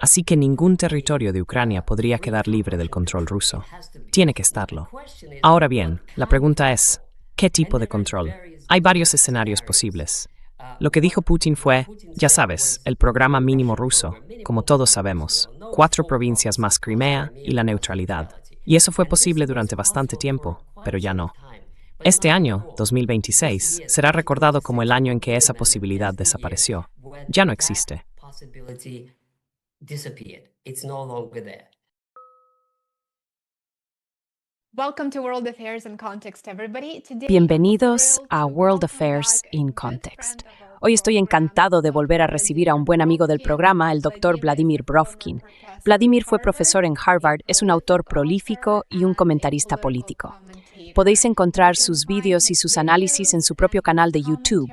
Así que ningún territorio de Ucrania podría quedar libre del control ruso. Tiene que estarlo. Ahora bien, la pregunta es, ¿qué tipo de control? Hay varios escenarios posibles. Lo que dijo Putin fue, ya sabes, el programa mínimo ruso, como todos sabemos, 4 provincias más Crimea y la neutralidad. Y eso fue posible durante bastante tiempo, pero ya no. Este año, 2026, será recordado como el año en que esa posibilidad desapareció. Ya no existe. Bienvenidos a World Affairs in Context. Hoy estoy encantado de volver a recibir a un buen amigo del programa, el Dr. Vladimir Brovkin. Vladimir fue profesor en Harvard, es un autor prolífico y un comentarista político. Podéis encontrar sus vídeos y sus análisis en su propio canal de YouTube,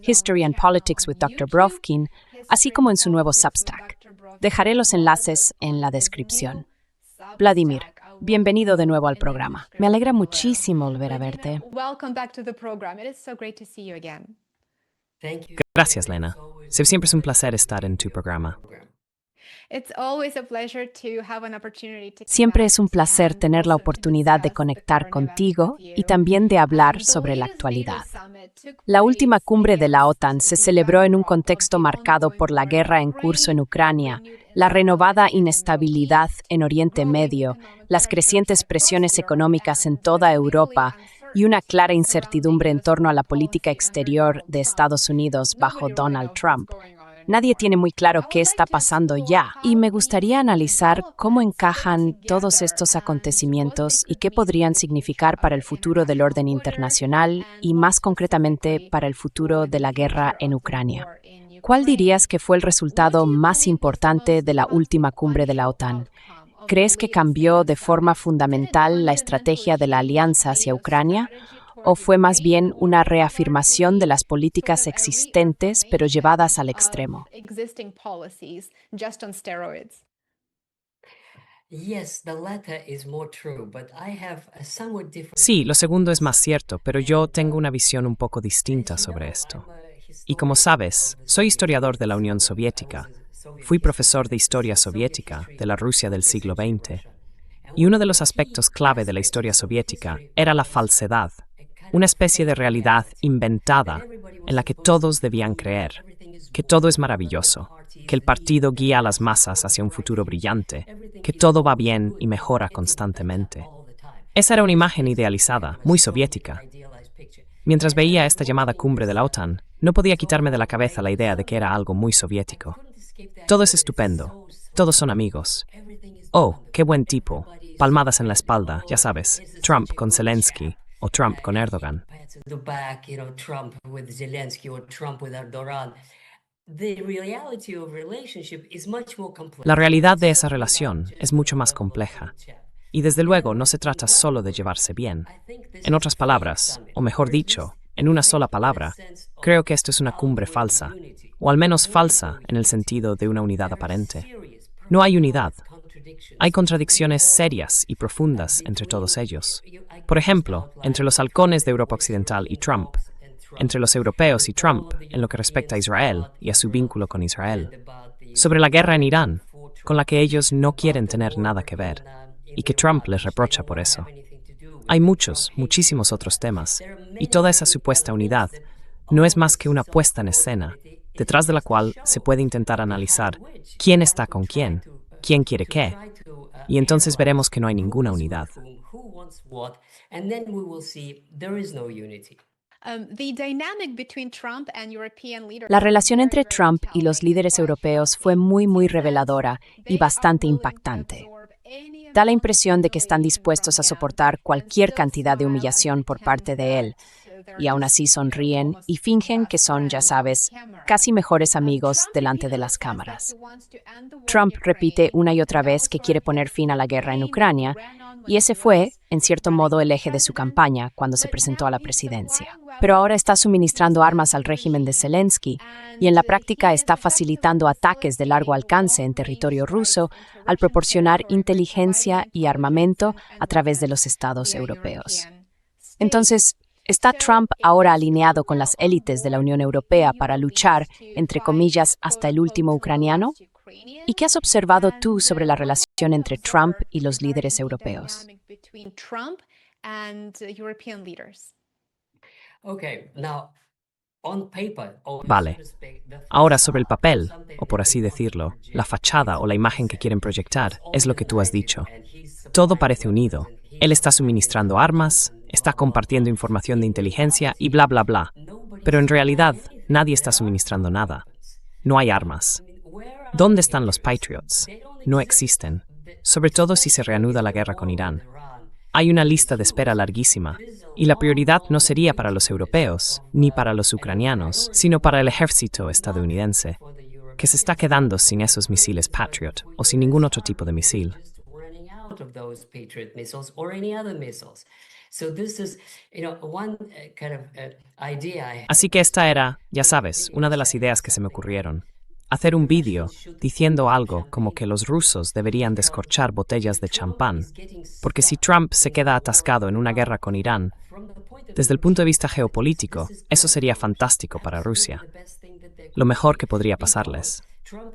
History and Politics with Dr. Brovkin, así como en su nuevo Substack. Dejaré los enlaces en la descripción. Vladimir, bienvenido de nuevo al programa. Me alegra muchísimo volver a verte. Gracias, Lena. Siempre es un placer estar en tu programa. Siempre es un placer tener la oportunidad de conectar contigo y también de hablar sobre la actualidad. La última cumbre de la OTAN se celebró en un contexto marcado por la guerra en curso en Ucrania, la renovada inestabilidad en Oriente Medio, las crecientes presiones económicas en toda Europa y una clara incertidumbre en torno a la política exterior de Estados Unidos bajo Donald Trump. Nadie tiene muy claro qué está pasando ya, y me gustaría analizar cómo encajan todos estos acontecimientos y qué podrían significar para el futuro del orden internacional y, más concretamente, para el futuro de la guerra en Ucrania. ¿Cuál dirías que fue el resultado más importante de la última cumbre de la OTAN? ¿Crees que cambió de forma fundamental la estrategia de la alianza hacia Ucrania? ¿O fue más bien una reafirmación de las políticas existentes, pero llevadas al extremo? Sí, lo segundo es más cierto, pero yo tengo una visión un poco distinta sobre esto. Y como sabes, soy historiador de la Unión Soviética. Fui profesor de historia soviética de la Rusia del siglo XX. Y uno de los aspectos clave de la historia soviética era la falsedad, una especie de realidad inventada en la que todos debían creer, que todo es maravilloso, que el partido guía a las masas hacia un futuro brillante, que todo va bien y mejora constantemente. Esa era una imagen idealizada, muy soviética. Mientras veía esta llamada cumbre de la OTAN, no podía quitarme de la cabeza la idea de que era algo muy soviético. Todo es estupendo, todos son amigos. Oh, qué buen tipo, palmadas en la espalda, ya sabes, Trump con Zelensky o Trump con Erdogan. La realidad de esa relación es mucho más compleja. Y desde luego no se trata solo de llevarse bien. En otras palabras, o mejor dicho, en una sola palabra, creo que esto es una cumbre falsa, o al menos falsa en el sentido de una unidad aparente. No hay unidad. Hay contradicciones serias y profundas entre todos ellos. Por ejemplo, entre los halcones de Europa Occidental y Trump, entre los europeos y Trump en lo que respecta a Israel y a su vínculo con Israel, sobre la guerra en Irán, con la que ellos no quieren tener nada que ver, y que Trump les reprocha por eso. Hay muchísimos otros temas, y toda esa supuesta unidad no es más que una puesta en escena, detrás de la cual se puede intentar analizar quién está con quién quiere qué, y entonces veremos que no hay ninguna unidad. La relación entre Trump y los líderes europeos fue muy reveladora y bastante impactante. Da la impresión de que están dispuestos a soportar cualquier cantidad de humillación por parte de él, y aún así sonríen y fingen que son, ya sabes, casi mejores amigos delante de las cámaras. Trump repite una y otra vez que quiere poner fin a la guerra en Ucrania, y ese fue, en cierto modo, el eje de su campaña cuando se presentó a la presidencia. Pero ahora está suministrando armas al régimen de Zelensky y en la práctica está facilitando ataques de largo alcance en territorio ruso al proporcionar inteligencia y armamento a través de los estados europeos. Entonces, ¿Está Trump ahora alineado con las élites de la Unión Europea para luchar, entre comillas, hasta el último ucraniano? ¿Y qué has observado tú sobre la relación entre Trump y los líderes europeos? Vale. Ahora sobre el papel, o por así decirlo, la fachada o la imagen que quieren proyectar, es lo que tú has dicho. Todo parece unido. Él está suministrando armas, está compartiendo información de inteligencia y bla, bla, bla. Pero en realidad, nadie está suministrando nada. No hay armas. ¿Dónde están los Patriots? No existen. Sobre todo si se reanuda la guerra con Irán. Hay una lista de espera larguísima, y la prioridad no sería para los europeos, ni para los ucranianos, sino para el ejército estadounidense, que se está quedando sin esos misiles Patriot o sin ningún otro tipo de misil. Así que esta era, ya sabes, una de las ideas que se me ocurrieron. Hacer un vídeo diciendo algo como que los rusos deberían descorchar botellas de champán, porque si Trump se queda atascado en una guerra con Irán, desde el punto de vista geopolítico, eso sería fantástico para Rusia. Lo mejor que podría pasarles.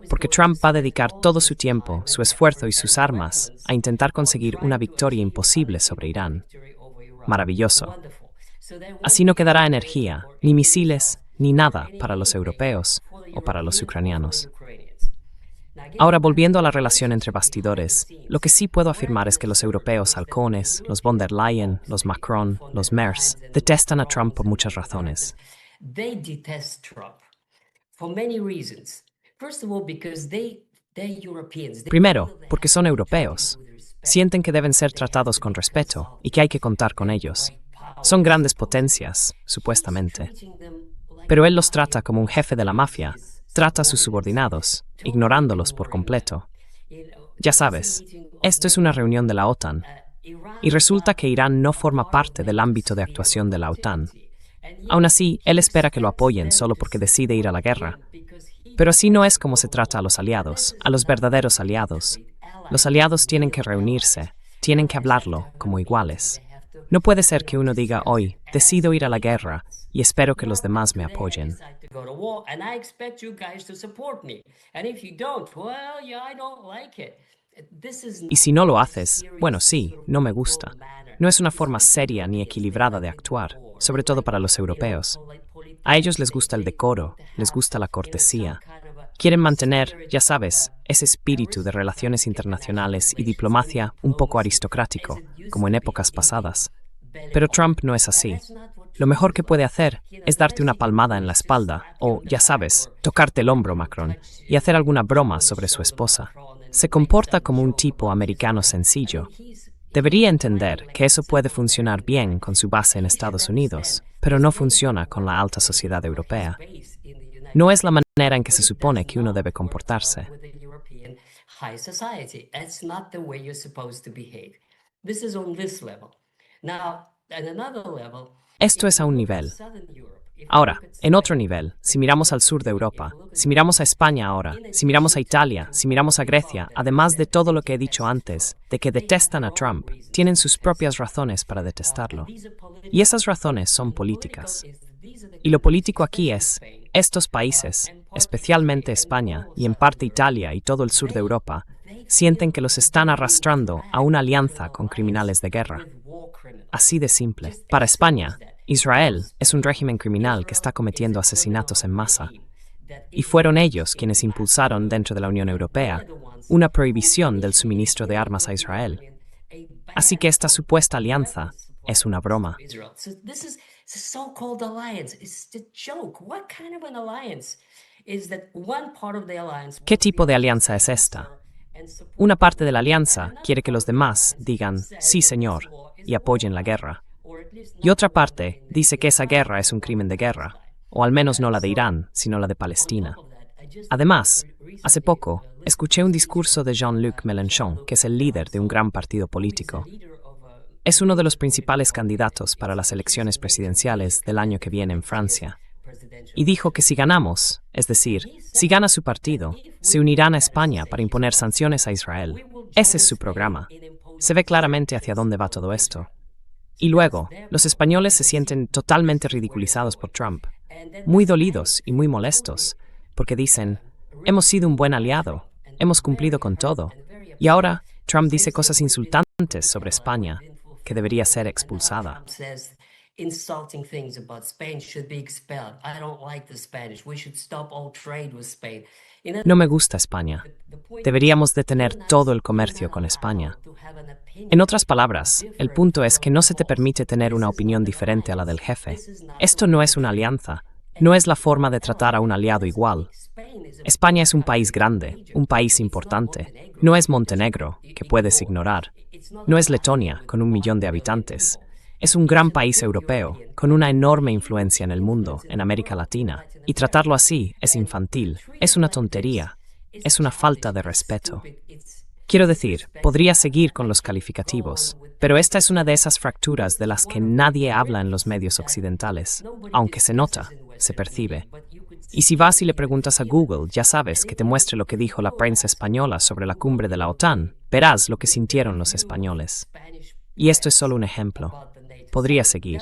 Porque Trump va a dedicar todo su tiempo, su esfuerzo y sus armas a intentar conseguir una victoria imposible sobre Irán. Maravilloso. Así no quedará energía, ni misiles, ni nada para los europeos o para los ucranianos. Ahora, volviendo a la relación entre bastidores, lo que sí puedo afirmar es que los europeos halcones, los von der Leyen, los Macron, los Merz, detestan a Trump por muchas razones. Primero, porque son europeos. Sienten que deben ser tratados con respeto y que hay que contar con ellos. Son grandes potencias, supuestamente. Pero él los trata como un jefe de la mafia, trata a sus subordinados, ignorándolos por completo. Ya sabes, esto es una reunión de la OTAN, y resulta que Irán no forma parte del ámbito de actuación de la OTAN. Aún así, él espera que lo apoyen solo porque decide ir a la guerra. Pero así no es como se trata a los aliados, a los verdaderos aliados. Los aliados tienen que reunirse, tienen que hablarlo como iguales. No puede ser que uno diga hoy, decido ir a la guerra y espero que los demás me apoyen. Y si no lo haces, bueno, sí, no me gusta. No es una forma seria ni equilibrada de actuar, sobre todo para los europeos. A ellos les gusta el decoro, les gusta la cortesía. Quieren mantener, ya sabes, ese espíritu de relaciones internacionales y diplomacia un poco aristocrático, como en épocas pasadas. Pero Trump no es así. Lo mejor que puede hacer es darte una palmada en la espalda o, ya sabes, tocarte el hombro, Macron, y hacer alguna broma sobre su esposa. Se comporta como un tipo americano sencillo. Debería entender que eso puede funcionar bien con su base en Estados Unidos, pero no funciona con la alta sociedad europea. No es la manera en que se supone que uno debe comportarse. Esto es a un nivel. Ahora, en otro nivel, si miramos al sur de Europa, si miramos a España ahora, si miramos a Italia, si miramos a Grecia, además de todo lo que he dicho antes, de que detestan a Trump, tienen sus propias razones para detestarlo. Y esas razones son políticas. Y lo político aquí es, estos países, especialmente España y en parte Italia y todo el sur de Europa, sienten que los están arrastrando a una alianza con criminales de guerra. Así de simple. Para España, Israel es un régimen criminal que está cometiendo asesinatos en masa. Y fueron ellos quienes impulsaron dentro de la Unión Europea una prohibición del suministro de armas a Israel. Así que esta supuesta alianza es una broma. ¿Qué tipo de alianza es esta? Una parte de la alianza quiere que los demás digan sí, señor, y apoyen la guerra. Y otra parte dice que esa guerra es un crimen de guerra, o al menos no la de Irán, sino la de Palestina. Además, hace poco, escuché un discurso de Jean-Luc Mélenchon, que es el líder de un gran partido político. Es uno de los principales candidatos para las elecciones presidenciales del año que viene en Francia. Y dijo que si ganamos, es decir, si gana su partido, se unirán a España para imponer sanciones a Israel. Ese es su programa. Se ve claramente hacia dónde va todo esto. Y luego, los españoles se sienten totalmente ridiculizados por Trump, muy dolidos y muy molestos, porque dicen, hemos sido un buen aliado, hemos cumplido con todo, y ahora Trump dice cosas insultantes sobre España, que debería ser expulsada. Insulting things about Spain should be expelled. I don't like the Spanish. We should stop all trade with Spain. No me gusta España. Deberíamos detener todo el comercio con España. En otras palabras, el punto es que no se te permite tener una opinión diferente a la del jefe. Esto no es una alianza. No es la forma de tratar a un aliado igual. España es un país grande, un país importante. No es Montenegro, que puedes ignorar. No es Letonia, con 1 millón de habitantes. Es un gran país europeo, con una enorme influencia en el mundo, en América Latina. Y tratarlo así es infantil, es una tontería, es una falta de respeto. Quiero decir, podría seguir con los calificativos, pero esta es una de esas fracturas de las que nadie habla en los medios occidentales, aunque se nota, se percibe. Y si vas y le preguntas a Google, ya sabes que te muestre lo que dijo la prensa española sobre la cumbre de la OTAN, verás lo que sintieron los españoles. Y esto es solo un ejemplo. Podría seguir.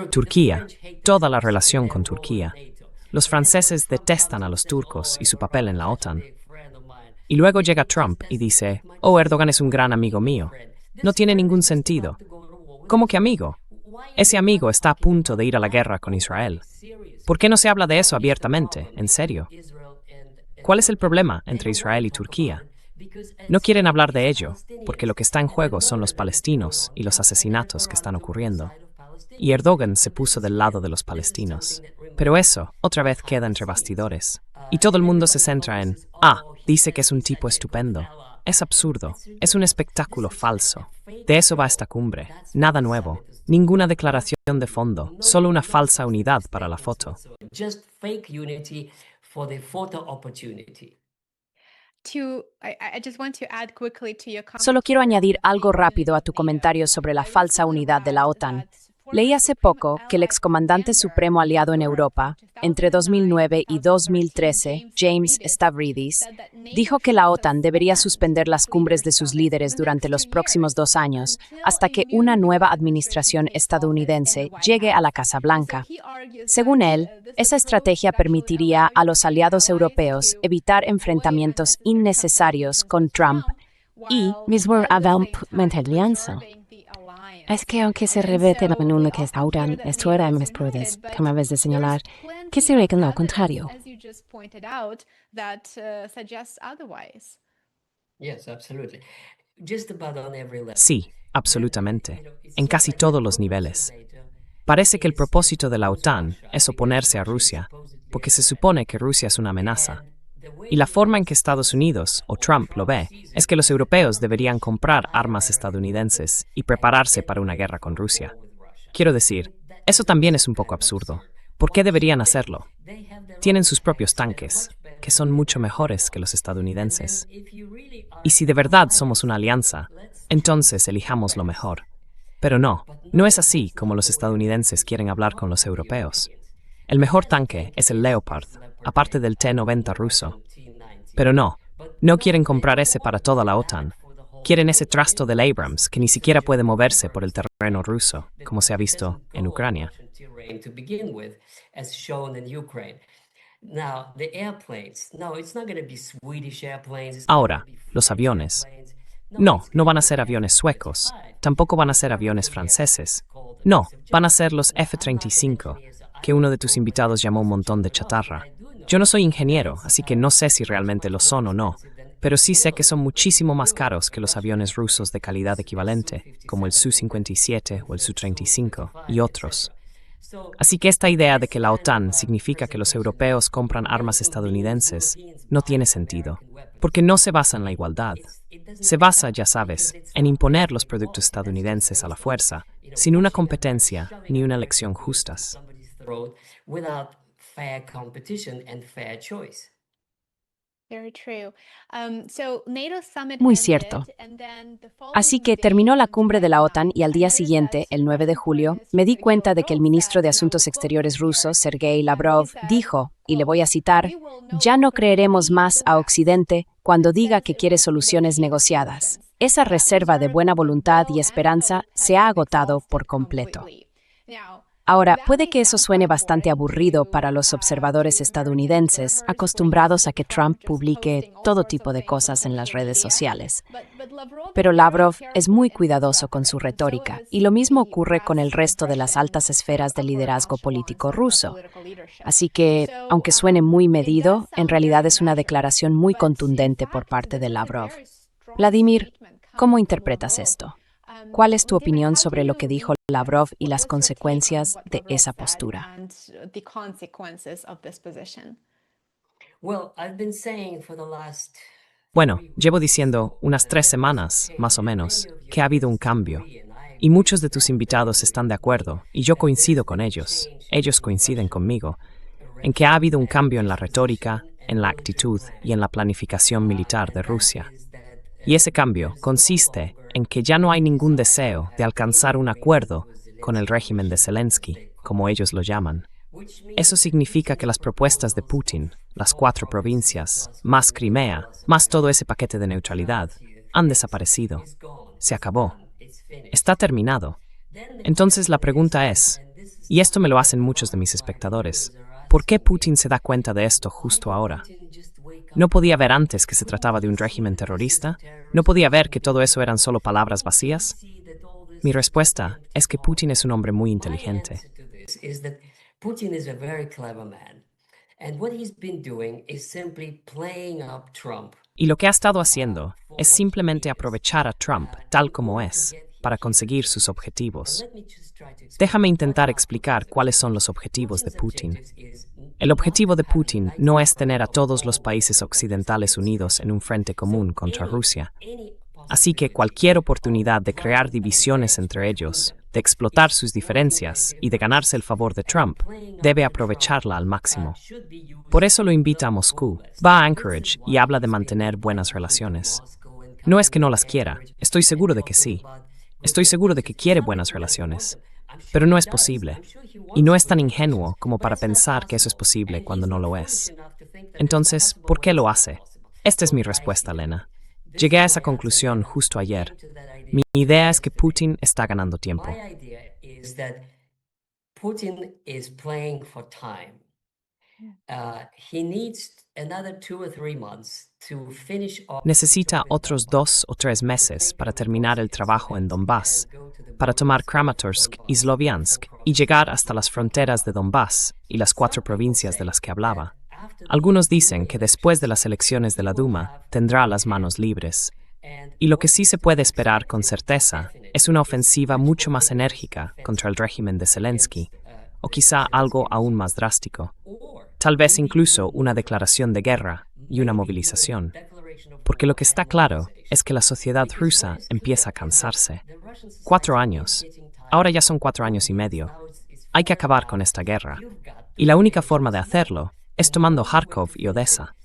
Turquía, toda la relación con Turquía. Los franceses detestan a los turcos y su papel en la OTAN. Y luego llega Trump y dice, oh, Erdogan es un gran amigo mío. No tiene ningún sentido. ¿Cómo que amigo? Ese amigo está a punto de ir a la guerra con Israel. ¿Por qué no se habla de eso abiertamente? ¿En serio? ¿Cuál es el problema entre Israel y Turquía? No quieren hablar de ello, porque lo que está en juego son los palestinos y los asesinatos que están ocurriendo. Y Erdogan se puso del lado de los palestinos. Pero eso, otra vez, queda entre bastidores. Y todo el mundo se centra en, dice que es un tipo estupendo. Es absurdo, es un espectáculo falso. De eso va esta cumbre. Nada nuevo, ninguna declaración de fondo, solo una falsa unidad para la foto. Solo quiero añadir algo rápido a tu comentario sobre la falsa unidad de la OTAN. Leí hace poco que el excomandante supremo aliado en Europa, entre 2009 y 2013, James Stavridis, dijo que la OTAN debería suspender las cumbres de sus líderes durante los próximos 2 años, hasta que una nueva administración estadounidense llegue a la Casa Blanca. Según él, esa estrategia permitiría a los aliados europeos evitar enfrentamientos innecesarios con Trump y mismo alianza. Es que aunque se reveten en uno que restauran, esto era mis pruebas, como vez de señalar, que se con lo contrario. Sí, absolutamente. En casi todos los niveles. Parece que el propósito de la OTAN es oponerse a Rusia, porque se supone que Rusia es una amenaza. Y la forma en que Estados Unidos, o Trump, lo ve, es que los europeos deberían comprar armas estadounidenses y prepararse para una guerra con Rusia. Quiero decir, eso también es un poco absurdo. ¿Por qué deberían hacerlo? Tienen sus propios tanques, que son mucho mejores que los estadounidenses. Y si de verdad somos una alianza, entonces elijamos lo mejor. Pero no es así como los estadounidenses quieren hablar con los europeos. El mejor tanque es el Leopard, aparte del T-90 ruso. Pero no quieren comprar ese para toda la OTAN. Quieren ese trasto del Abrams que ni siquiera puede moverse por el terreno ruso, como se ha visto en Ucrania. Ahora, los aviones. No van a ser aviones suecos. Tampoco van a ser aviones franceses. No, van a ser los F-35, que uno de tus invitados llamó un montón de chatarra. Yo no soy ingeniero, así que no sé si realmente lo son o no, pero sí sé que son muchísimo más caros que los aviones rusos de calidad equivalente, como el Su-57 o el Su-35 y otros. Así que esta idea de que la OTAN significa que los europeos compran armas estadounidenses no tiene sentido, porque no se basa en la igualdad. Se basa, ya sabes, en imponer los productos estadounidenses a la fuerza, sin una competencia ni una elección justas. Without fair competition and fair choice. Muy cierto. Así que terminó la cumbre de la OTAN y al día siguiente, el 9 de julio, me di cuenta de que el ministro de Asuntos Exteriores ruso, Sergei Lavrov, dijo, y le voy a citar, «Ya no creeremos más a Occidente cuando diga que quiere soluciones negociadas. Esa reserva de buena voluntad y esperanza se ha agotado por completo». Ahora, puede que eso suene bastante aburrido para los observadores estadounidenses, acostumbrados a que Trump publique todo tipo de cosas en las redes sociales. Pero Lavrov es muy cuidadoso con su retórica, y lo mismo ocurre con el resto de las altas esferas del liderazgo político ruso. Así que, aunque suene muy medido, en realidad es una declaración muy contundente por parte de Lavrov. Vladimir, ¿cómo interpretas esto? ¿Cuál es tu opinión sobre lo que dijo Lavrov y las consecuencias de esa postura? Bueno, llevo diciendo unas 3 semanas, más o menos, que ha habido un cambio. Y muchos de tus invitados están de acuerdo, y yo coincido con ellos. Ellos coinciden conmigo, en que ha habido un cambio en la retórica, en la actitud y en la planificación militar de Rusia. Y ese cambio consiste en que ya no hay ningún deseo de alcanzar un acuerdo con el régimen de Zelensky, como ellos lo llaman. Eso significa que las propuestas de Putin, las 4 provincias, más Crimea, más todo ese paquete de neutralidad, han desaparecido. Se acabó. Está terminado. Entonces la pregunta es, y esto me lo hacen muchos de mis espectadores, ¿por qué Putin se da cuenta de esto justo ahora? ¿No podía ver antes que se trataba de un régimen terrorista? ¿No podía ver que todo eso eran solo palabras vacías? Mi respuesta es que Putin es un hombre muy inteligente. Y lo que ha estado haciendo es simplemente aprovechar a Trump tal como es, para conseguir sus objetivos. Déjame intentar explicar cuáles son los objetivos de Putin. El objetivo de Putin no es tener a todos los países occidentales unidos en un frente común contra Rusia. Así que cualquier oportunidad de crear divisiones entre ellos, de explotar sus diferencias y de ganarse el favor de Trump, debe aprovecharla al máximo. Por eso lo invita a Moscú, va a Anchorage y habla de mantener buenas relaciones. No es que no las quiera, estoy seguro de que sí. Estoy seguro de que quiere buenas relaciones. Pero no es posible. Y no es tan ingenuo como para pensar que eso es posible cuando no lo es. Entonces, ¿por qué lo hace? Esta es mi respuesta, Lena. Llegué a esa conclusión justo ayer. Mi idea es que Putin está ganando tiempo. Necesita otros 2 o 3 meses para terminar el trabajo en Donbass, para tomar Kramatorsk y Sloviansk y llegar hasta las fronteras de Donbass y las 4 provincias de las que hablaba. Algunos dicen que después de las elecciones de la Duma tendrá las manos libres. Y lo que sí se puede esperar con certeza es una ofensiva mucho más enérgica contra el régimen de Zelensky, o quizá algo aún más drástico. Tal vez incluso una declaración de guerra y una movilización. Porque lo que está claro es que la sociedad rusa empieza a cansarse. 4 años. Ahora ya son 4 años y medio. Hay que acabar con esta guerra. Y la única forma de hacerlo es tomando Kharkov y Odessa.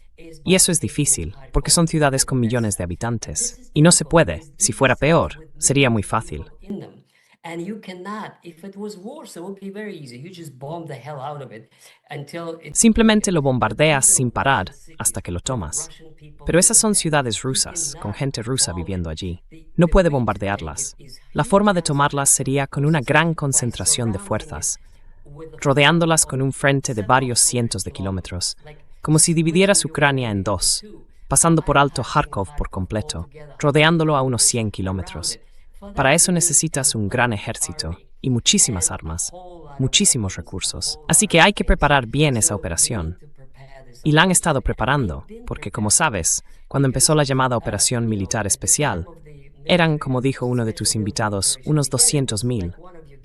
Y eso es difícil, porque son ciudades con millones de habitantes. Y no se puede. Si fuera peor, sería muy fácil. Simplemente lo bombardeas sin parar hasta que lo tomas. Pero esas son ciudades rusas, con gente rusa viviendo allí. No puede bombardearlas. La forma de tomarlas sería con una gran concentración de fuerzas, rodeándolas con un frente de varios cientos de kilómetros, como si dividieras Ucrania en 2, pasando por alto Kharkov por completo, rodeándolo a unos 100 kilómetros. Para eso necesitas un gran ejército y muchísimas armas, muchísimos recursos. Así que hay que preparar bien esa operación. Y la han estado preparando, porque como sabes, cuando empezó la llamada Operación Militar Especial, eran, como dijo uno de tus invitados, unos 200.000.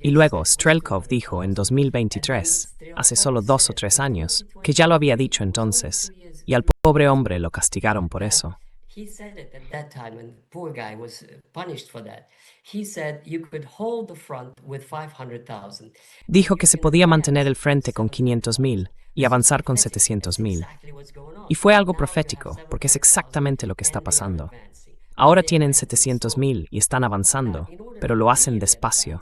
Y luego Strelkov dijo en 2023, hace solo 2 o 3 años, que ya lo había dicho entonces, y al pobre hombre lo castigaron por eso. He said it at that time, and the poor guy was punished for that. He said you could hold the front with 500,000. Dijo que se podía mantener el frente con 500,000 y avanzar con 700,000. Y fue algo profético, porque es exactamente lo que está pasando. Ahora tienen 700,000 y están avanzando, pero lo hacen despacio.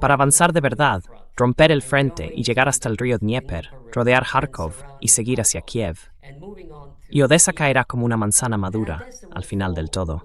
Para avanzar de verdad, romper el frente y llegar hasta el río Dnieper, rodear Kharkov y seguir hacia Kiev. Y Odessa caerá como una manzana madura al final del todo.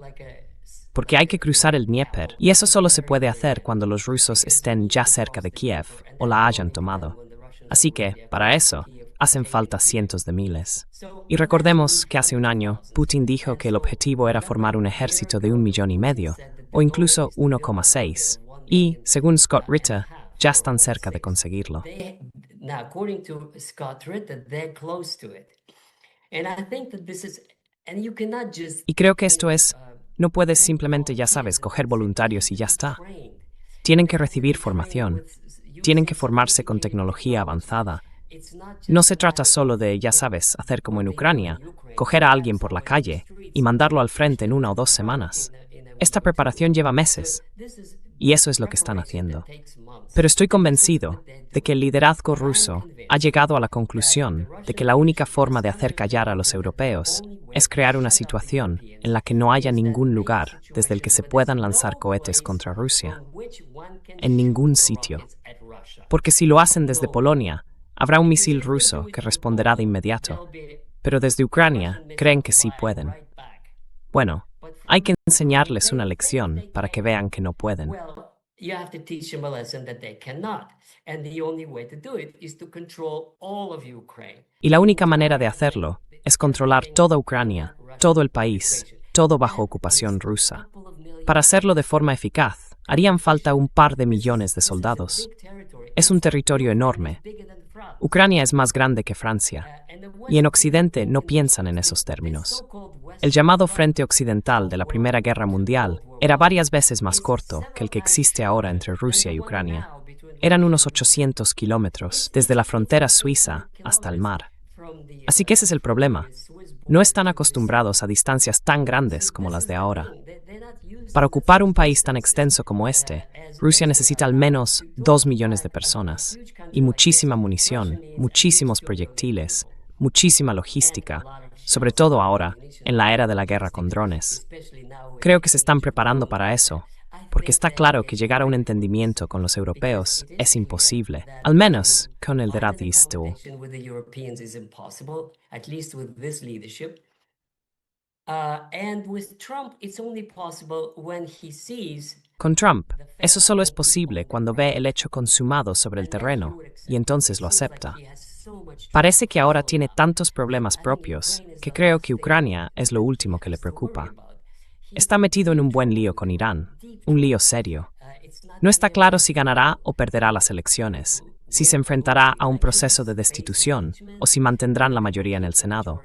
Porque hay que cruzar el Dnieper, y eso solo se puede hacer cuando los rusos estén ya cerca de Kiev o la hayan tomado. Así que, para eso, hacen falta cientos de miles. Y recordemos que hace un año, Putin dijo que el objetivo era formar un ejército de 1,5 millones, o incluso 1,6. Y, según Scott Ritter, ya están cerca de conseguirlo. Now, according to Scott Ritter, they're close to it. And I think that this is, and you cannot just Y creo que esto es, no puedes simplemente, ya sabes, coger voluntarios y ya está. Tienen que recibir formación. Tienen que formarse con tecnología avanzada. No se trata solo de, ya sabes, hacer como en Ucrania, coger a alguien por la calle y mandarlo al frente en 1 o 2 semanas. Esta preparación lleva meses, y eso es lo que están haciendo. Pero estoy convencido de que el liderazgo ruso ha llegado a la conclusión de que la única forma de hacer callar a los europeos es crear una situación en la que no haya ningún lugar desde el que se puedan lanzar cohetes contra Rusia. En ningún sitio. Porque si lo hacen desde Polonia, habrá un misil ruso que responderá de inmediato. Pero desde Ucrania creen que sí pueden. Bueno, hay que enseñarles una lección para que vean que no pueden. You have to teach them a lesson that they cannot. And the only way to do it is to control all of Ukraine. Y la única manera de hacerlo es controlar toda Ucrania, todo el país, todo bajo ocupación rusa. Para hacerlo de forma eficaz, harían falta un par de millones de soldados. Es un territorio enorme. Ucrania es más grande que Francia. Y en Occidente no piensan en esos términos. El llamado Frente Occidental de la Primera Guerra Mundial era varias veces más corto que el que existe ahora entre Rusia y Ucrania. Eran unos 800 kilómetros desde la frontera suiza hasta el mar. Así que ese es el problema. No están acostumbrados a distancias tan grandes como las de ahora. Para ocupar un país tan extenso como este, Rusia necesita al menos 2 millones de personas, y muchísima munición, muchísimos proyectiles, muchísima logística, sobre todo ahora, en la era de la guerra con drones. Creo que se están preparando para eso, porque está claro que llegar a un entendimiento con los europeos es imposible, al menos con el liderazgo. Con Trump, eso solo es posible cuando ve el hecho consumado sobre el terreno, y entonces lo acepta. Parece que ahora tiene tantos problemas propios que creo que Ucrania es lo último que le preocupa. Está metido en un buen lío con Irán, un lío serio. No está claro si ganará o perderá las elecciones, si se enfrentará a un proceso de destitución o si mantendrán la mayoría en el Senado.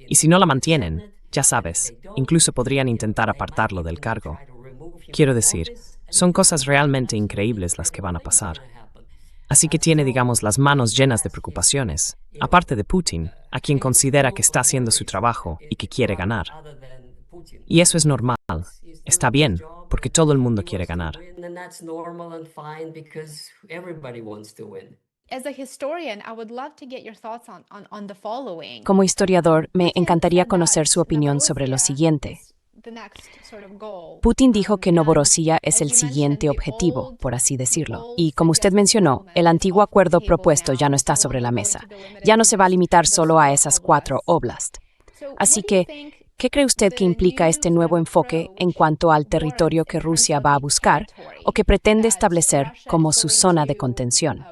Y si no la mantienen, ya sabes, incluso podrían intentar apartarlo del cargo. Quiero decir, son cosas realmente increíbles las que van a pasar. Así que tiene, digamos, las manos llenas de preocupaciones, aparte de Putin, a quien considera que está haciendo su trabajo y que quiere ganar. Y eso es normal. Está bien, porque todo el mundo quiere ganar. Como historiador, me encantaría conocer su opinión sobre lo siguiente. Putin dijo que Novorossiya es el siguiente objetivo, por así decirlo. Y como usted mencionó, el antiguo acuerdo propuesto ya no está sobre la mesa. Ya no se va a limitar solo a esas 4 oblasts. Así que, ¿qué cree usted que implica este nuevo enfoque en cuanto al territorio que Rusia va a buscar o que pretende establecer como su zona de contención?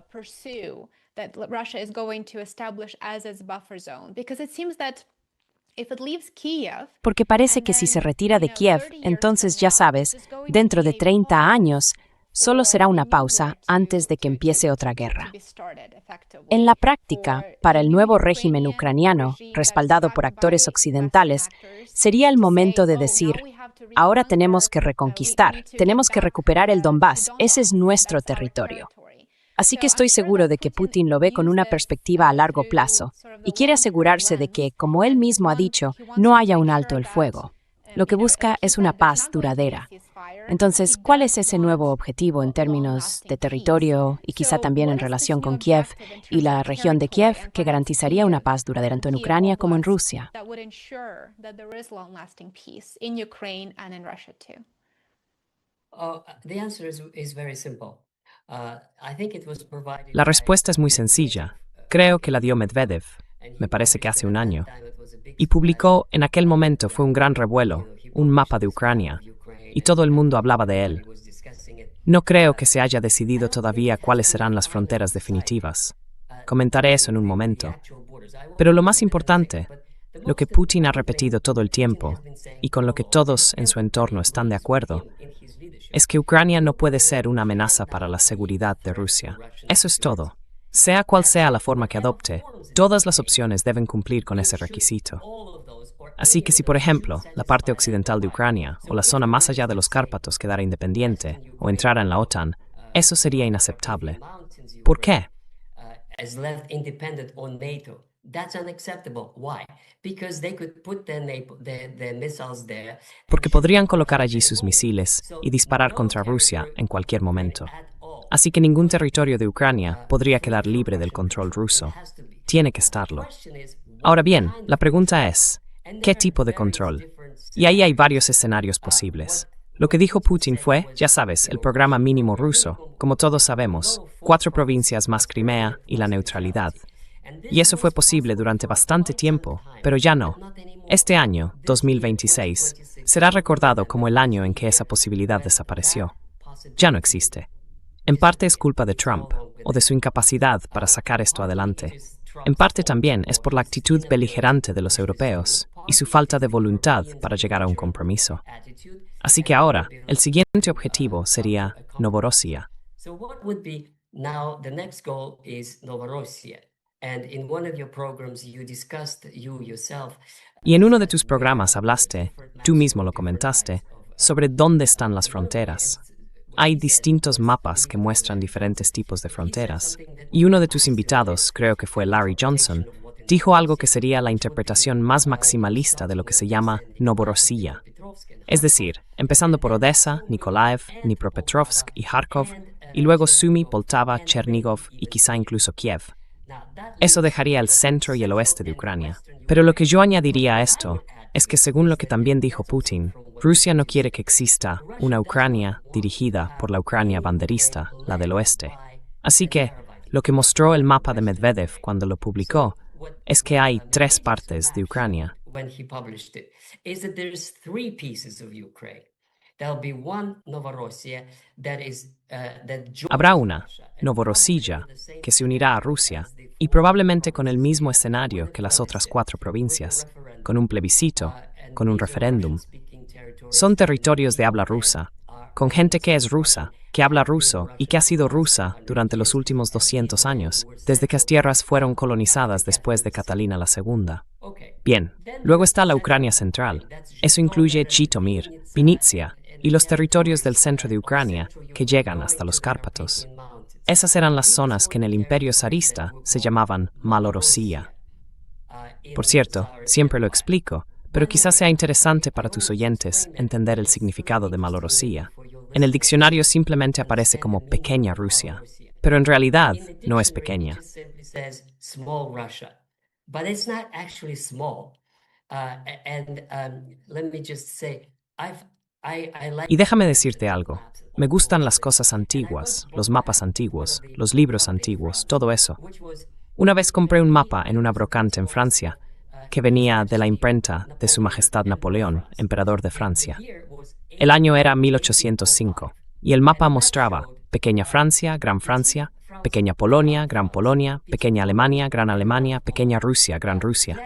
Porque parece que si se retira de Kiev, entonces ya sabes, dentro de 30 años, solo será una pausa antes de que empiece otra guerra. En la práctica, para el nuevo régimen ucraniano, respaldado por actores occidentales, sería el momento de decir, ahora tenemos que reconquistar, tenemos que recuperar el Donbass, ese es nuestro territorio. Así que estoy seguro de que Putin lo ve con una perspectiva a largo plazo y quiere asegurarse de que, como él mismo ha dicho, no haya un alto el fuego. Lo que busca es una paz duradera. Entonces, ¿cuál es ese nuevo objetivo en términos de territorio y quizá también en relación con Kiev y la región de Kiev que garantizaría una paz duradera tanto en Ucrania como en Rusia? The answer is very simple. I think it was provided La respuesta es muy sencilla. Creo que la dio Medvedev, me parece que hace un año, y publicó, en aquel momento fue un gran revuelo, un mapa de Ucrania, y todo el mundo hablaba de él. No creo que se haya decidido todavía cuáles serán las fronteras definitivas. Comentaré eso en un momento. Pero lo más importante, lo que Putin ha repetido todo el tiempo, y con lo que todos en su entorno están de acuerdo, es que Ucrania no puede ser una amenaza para la seguridad de Rusia. Eso es todo. Sea cual sea la forma que adopte, todas las opciones deben cumplir con ese requisito. Así que si, por ejemplo, la parte occidental de Ucrania o la zona más allá de los Cárpatos quedara independiente o entrara en la OTAN, eso sería inaceptable. ¿Por qué? as left independent on NATO. That's unacceptable. Why? Because they could put their missiles there. Porque podrían colocar allí sus misiles y disparar contra Rusia en cualquier momento. Así que ningún territorio de Ucrania podría quedar libre del control ruso. Tiene que estarlo. Ahora bien, la pregunta es, ¿qué tipo de control? Y ahí hay varios escenarios posibles. Lo que dijo Putin fue, ya sabes, el programa mínimo ruso, como todos sabemos, 4 provincias más Crimea y la neutralidad. Y eso fue posible durante bastante tiempo, pero ya no. Este año, 2026, será recordado como el año en que esa posibilidad desapareció. Ya no existe. En parte es culpa de Trump, o de su incapacidad para sacar esto adelante. En parte también es por la actitud beligerante de los europeos y su falta de voluntad para llegar a un compromiso. Así que ahora, el siguiente objetivo sería Novorossiya. So what would be now the next goal is Novorossiya. And in one of your programs you discussed, you yourself, Y en uno de tus programas hablaste, tú mismo lo comentaste, sobre dónde están las fronteras. Hay distintos mapas que muestran diferentes tipos de fronteras. Y uno de tus invitados, creo que fue Larry Johnson, dijo algo que sería la interpretación más maximalista de lo que se llama Novorossiya. Es decir, empezando por Odessa, Nikolaev, Dnipropetrovsk y Kharkov, y luego Sumy, Poltava, Chernigov y quizá incluso Kiev. Eso dejaría el centro y el oeste de Ucrania. Pero lo que yo añadiría a esto es que, según lo que también dijo Putin, Rusia no quiere que exista una Ucrania dirigida por la Ucrania banderista, la del oeste. Así que, lo que mostró el mapa de Medvedev cuando lo publicó es que hay 3 partes de Ucrania. when he published it, is that there's 3 pieces of Ukraine. There'll be one Novorossiya that is Habrá una, Novorossiya, que se unirá a Rusia, y probablemente con el mismo escenario que las otras 4 provincias, con un plebiscito, con un referéndum. Son territorios de habla rusa, con gente que es rusa, que habla ruso y que ha sido rusa durante los últimos 200 años, desde que las tierras fueron colonizadas después de Catalina II. Bien, luego está la Ucrania central. Eso incluye Zhytomyr, Vinnytsia y los territorios del centro de Ucrania que llegan hasta los Cárpatos. Esas eran las zonas que en el Imperio zarista se llamaban Malorossiya. Por cierto, siempre lo explico, pero quizás sea interesante para tus oyentes entender el significado de Malorossiya. En el diccionario simplemente aparece como pequeña Rusia, pero en realidad no es pequeña. But it's not actually small. Let me just say, I like... Y déjame decirte algo. Me gustan las cosas antiguas, los mapas antiguos, los libros antiguos, todo eso. Una vez compré un mapa en una brocante en Francia que venía de la imprenta de Su Majestad Napoleón, emperador de Francia. El año era 1805 y el mapa mostraba Pequeña Francia, Gran Francia, Pequeña Polonia, Gran Polonia, Pequeña Alemania, Gran Alemania, Pequeña Rusia, Gran Rusia.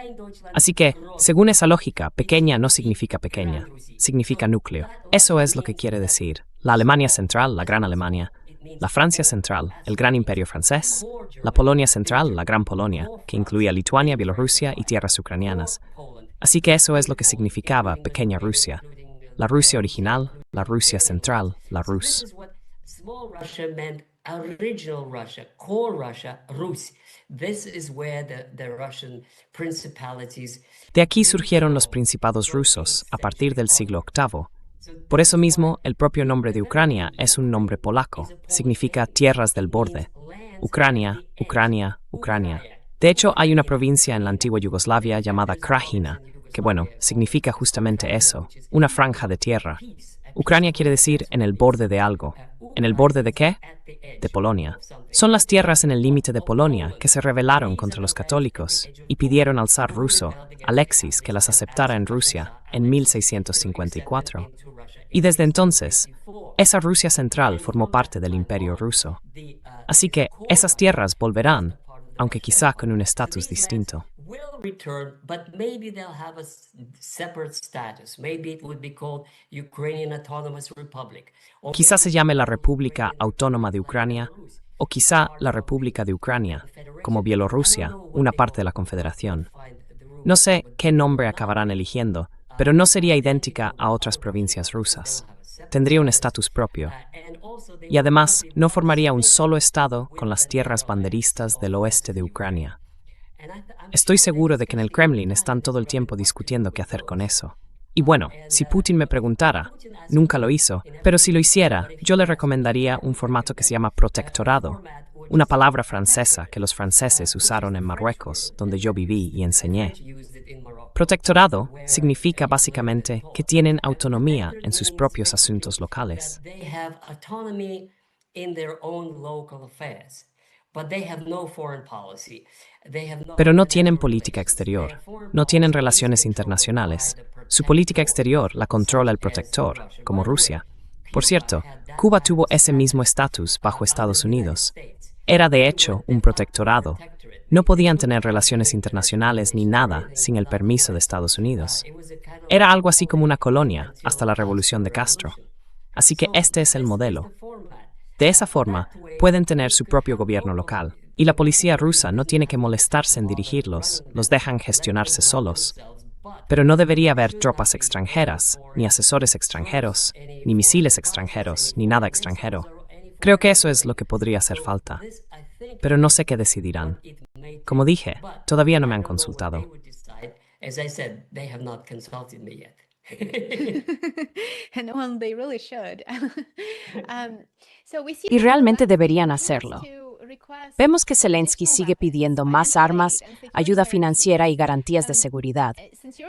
Así que, según esa lógica, pequeña no significa pequeña, significa núcleo. Eso es lo que quiere decir la Alemania Central, la Gran Alemania, la Francia Central, el Gran Imperio Francés, la Polonia Central, la Gran Polonia, que incluía Lituania, Bielorrusia y tierras ucranianas. Así que eso es lo que significaba Pequeña Rusia, la Rusia original, la Rusia Central, la Rus. Small Russia meant original Russia, core Russia, Rus. This is where the Russian principalities. De aquí surgieron los principados rusos a partir del siglo VIII. Por eso mismo, el propio nombre de Ucrania es un nombre polaco. Significa tierras del borde. Ucrania, Ucrania, Ucrania. De hecho, hay una provincia en la antigua Yugoslavia llamada Krajina, que significa justamente eso, una franja de tierra. Ucrania quiere decir en el borde de algo. ¿En el borde de qué? De Polonia. Son las tierras en el límite de Polonia que se rebelaron contra los católicos y pidieron al zar ruso, Alexis, que las aceptara en Rusia en 1654. Y desde entonces, esa Rusia central formó parte del Imperio ruso. Así que esas tierras volverán, aunque quizá con un estatus distinto. Will return, but maybe they'll have a separate status. Maybe it would be called Ukrainian Autonomous Republic. Quizá se llame la República Autónoma de Ucrania, o quizá la República de Ucrania, como Bielorrusia, una parte de la Confederación. No sé qué nombre acabarán eligiendo, pero no sería idéntica a otras provincias rusas. Tendría un estatus propio. Y además, no formaría un solo estado con las tierras banderistas del oeste de Ucrania. Estoy seguro de que en el Kremlin están todo el tiempo discutiendo qué hacer con eso. Y bueno, si Putin me preguntara, nunca lo hizo, pero si lo hiciera, yo le recomendaría un formato que se llama protectorado, una palabra francesa que los franceses usaron en Marruecos, donde yo viví y enseñé. Protectorado significa básicamente que tienen autonomía en sus propios asuntos locales. Pero no tienen política exterior, no tienen relaciones internacionales. Su política exterior la controla el protector, como Rusia. Por cierto, Cuba tuvo ese mismo estatus bajo Estados Unidos. Era de hecho un protectorado. No podían tener relaciones internacionales ni nada sin el permiso de Estados Unidos. Era algo así como una colonia hasta la revolución de Castro. Así que este es el modelo. De esa forma, pueden tener su propio gobierno local, y la policía rusa no tiene que molestarse en dirigirlos, los dejan gestionarse solos. Pero no debería haber tropas extranjeras, ni asesores extranjeros, ni misiles extranjeros, ni nada extranjero. Creo que eso es lo que podría hacer falta. Pero no sé qué decidirán. Como dije, todavía no me han consultado. Y realmente deberían hacerlo. Vemos que Zelensky sigue pidiendo más armas, ayuda financiera y garantías de seguridad.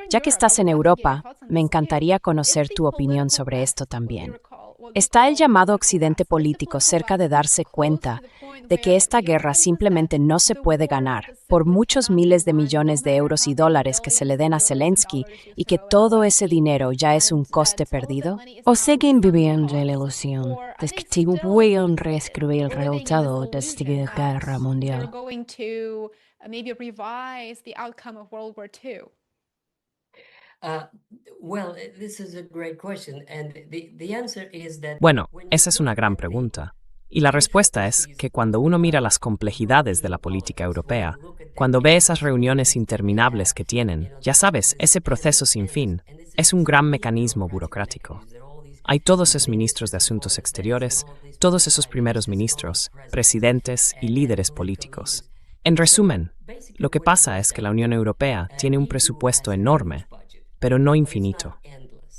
Ya que estás en Europa, me encantaría conocer tu opinión sobre esto también. ¿Está el llamado Occidente político cerca de darse cuenta de que esta guerra simplemente no se puede ganar por muchos miles de millones de euros y dólares que se le den a Zelensky y que todo ese dinero ya es un coste perdido? ¿O siguen viviendo en la ilusión de que pueden reescribir el resultado de esta guerra mundial? Bueno, esa es una gran pregunta. Y la respuesta es que cuando uno mira las complejidades de la política europea, cuando ve esas reuniones interminables que tienen, ya sabes, ese proceso sin fin, es un gran mecanismo burocrático. Hay todos esos ministros de Asuntos Exteriores, todos esos primeros ministros, presidentes y líderes políticos. En resumen, lo que pasa es que la Unión Europea tiene un presupuesto enorme, pero no infinito.